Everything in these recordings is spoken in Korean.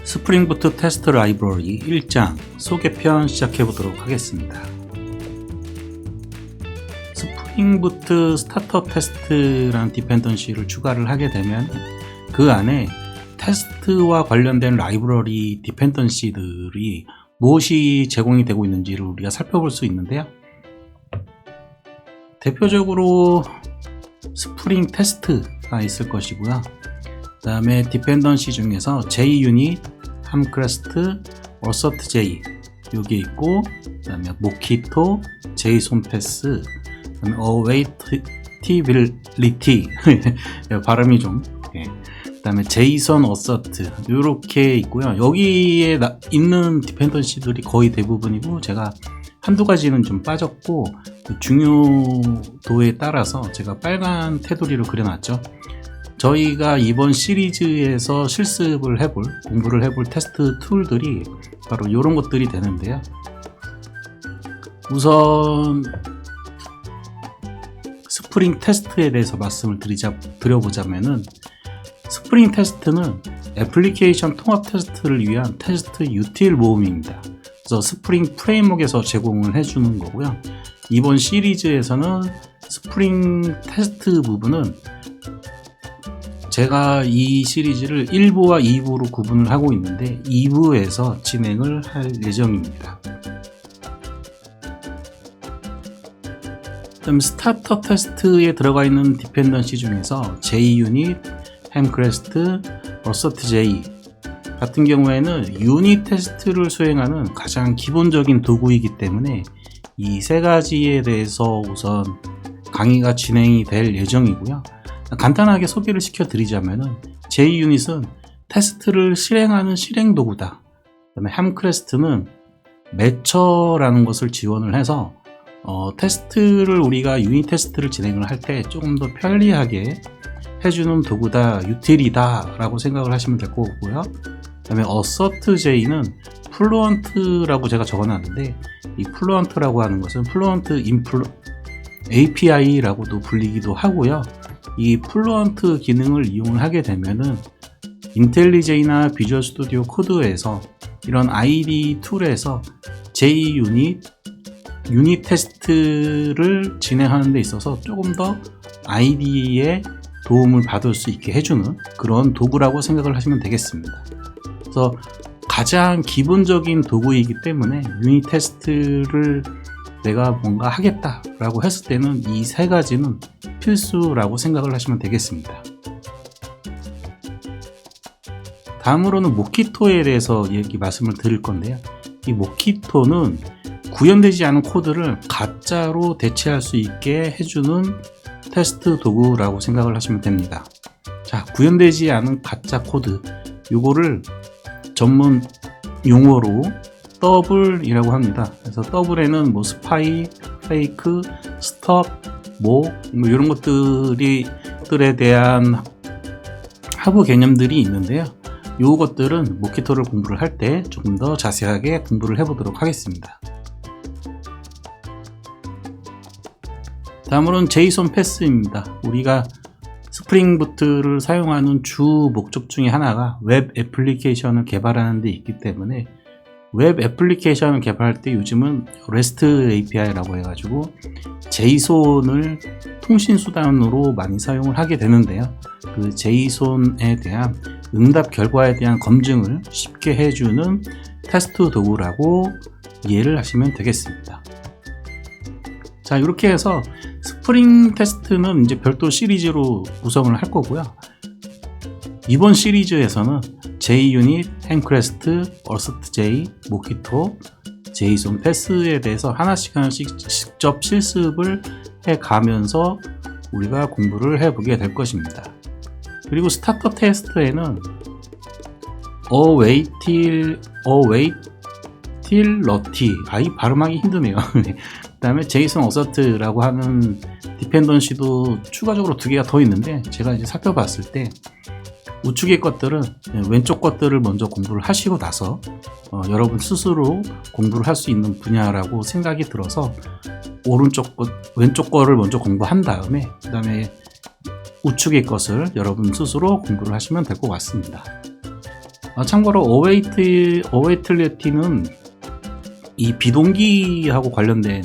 스프링부트 테스트 라이브러리 1장 소개편 시작해 보도록 하겠습니다. 스프링부트 스타터 테스트라는 디펜던시를 추가를 하게 되면 그 안에 테스트와 관련된 라이브러리 디펜던시들이 무엇이 제공이 되고 있는지를 우리가 살펴볼 수 있는데요. 대표적으로 스프링 테스트가 있을 것이고요. 그 다음에 디펜던시 중에서 JUnit, 함크레스트, 어서트J 여기 있고, 그 다음에 모키토, JSON 패스, 그 다음에 awaitability 발음이 좀 그 다음에 JSON 어서트 이렇게 있고요. 여기에 있는 디펜던시들이 거의 대부분이고, 제가 한두 가지는 좀 빠졌고 그 중요도에 따라서 제가 빨간 테두리로 그려놨죠. 저희가 이번 시리즈에서 실습을 해볼, 공부를 해볼 테스트 툴들이 바로 이런 것들이 되는데요. 우선 스프링 테스트에 대해서 말씀을 드려보자면은, 스프링 테스트는 애플리케이션 통합 테스트를 위한 테스트 유틸 모음입니다. 그래서 스프링 프레임워크에서 제공을 해주는 거고요. 이번 시리즈에서는 스프링 테스트 부분은 제가 이 시리즈를 1부와 2부로 구분을 하고 있는데 2부에서 진행을 할 예정입니다. 그다음 스타터 테스트에 들어가 있는 디펜던시 중에서 JUnit, 함크레스트, 어서트J 같은 경우에는 유닛 테스트를 수행하는 가장 기본적인 도구이기 때문에 이 세 가지에 대해서 우선 강의가 진행이 될 예정이고요. 간단하게 소개를 시켜드리자면은, JUnit은 테스트를 실행하는 실행 도구다. 그다음에 함크레스트는 매처라는 것을 지원을 해서 테스트를 우리가 유닛 테스트를 진행을 할 때 조금 더 편리하게 해주는 도구다, 유틸이다 라고 생각을 하시면 될 거고요. 그 다음에 어서트J는 플루언트라고 제가 적어놨는데, 이 플루언트라고 하는 것은 플루언트 API라고도 불리기도 하고요. 이 플루언트 기능을 이용을 하게 되면은 인텔리제이나 비주얼 스튜디오 코드에서 이런 IDE 툴에서 JUnit 유닛 테스트를 진행하는 데 있어서 조금 더 IDE에 도움을 받을 수 있게 해주는 그런 도구라고 생각을 하시면 되겠습니다. 그래서 가장 기본적인 도구이기 때문에 유닛 테스트를 내가 뭔가 하겠다라고 했을 때는 이 세 가지는 필수라고 생각을 하시면 되겠습니다. 다음으로는 모키토에 대해서 말씀을 드릴 건데요. 이 모키토는 구현되지 않은 코드를 가짜로 대체할 수 있게 해주는 테스트 도구라고 생각을 하시면 됩니다. 자, 구현되지 않은 가짜 코드, 이거를 전문 용어로 더블이라고 합니다. 그래서 더블에는 뭐 스파이, 페이크, 스톱, 뭐 이런 것들에 대한 하부 개념들이 있는데요. 이것들은 모키토를 공부를 할 때 조금 더 자세하게 공부를 해보도록 하겠습니다. 다음으로는 JSON 패스입니다. 우리가 스프링부트를 사용하는 주 목적 중에 하나가 웹 애플리케이션을 개발하는 데 있기 때문에, 웹 애플리케이션을 개발할 때 요즘은 REST API라고 해가지고 JSON을 통신 수단으로 많이 사용을 하게 되는데요. 그 JSON에 대한 응답 결과에 대한 검증을 쉽게 해주는 테스트 도구라고 이해를 하시면 되겠습니다. 자, 이렇게 해서 스프링 테스트는 이제 별도 시리즈로 구성을 할 거고요. 이번 시리즈에서는 JUnit, 함크레스트, 어서트J, 모키토, JSON 패스에 대해서 하나씩 직접 실습을 해가면서 우리가 공부를 해보게 될 것입니다. 그리고 스타터 테스트에는 awaitability, 이 발음하기 힘드네요. 그 다음에 JSON 어서트라고 하는 디펜던시도 추가적으로 2개가 더 있는데, 제가 이제 살펴봤을 때 우측의 것들은 왼쪽 것들을 먼저 공부를 하시고 나서 여러분 스스로 공부를 할 수 있는 분야라고 생각이 들어서 왼쪽 거를 먼저 공부한 다음에 그 다음에 우측의 것을 여러분 스스로 공부를 하시면 될 것 같습니다. 참고로 어웨이틀리티는 이 비동기하고 관련된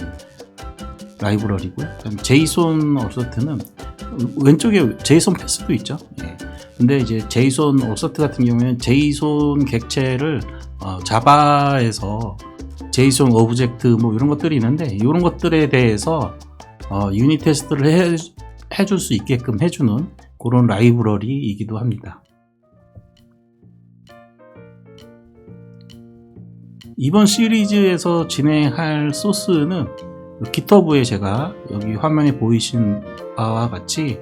라이브러리고요. 제이손 어서트는 왼쪽에 제이손 패스도 있죠. 예. 근데 이제 제이손 어서트 같은 경우에는 제이손 객체를 자바에서 제이손 오브젝트 뭐 이런 것들이 있는데 이런 것들에 대해서 유닛 테스트를 해줄 수 있게끔 해주는 그런 라이브러리이기도 합니다. 이번 시리즈에서 진행할 소스는 GitHub에 제가 여기 화면에 보이신 바와 같이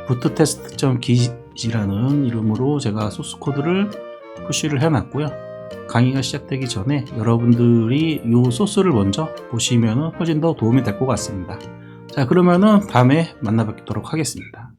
boottest.git이라는 이름으로 제가 소스 코드를 푸시를 해놨고요. 강의가 시작되기 전에 여러분들이 이 소스를 먼저 보시면 훨씬 더 도움이 될 것 같습니다. 자, 그러면은 다음에 만나 뵙도록 하겠습니다.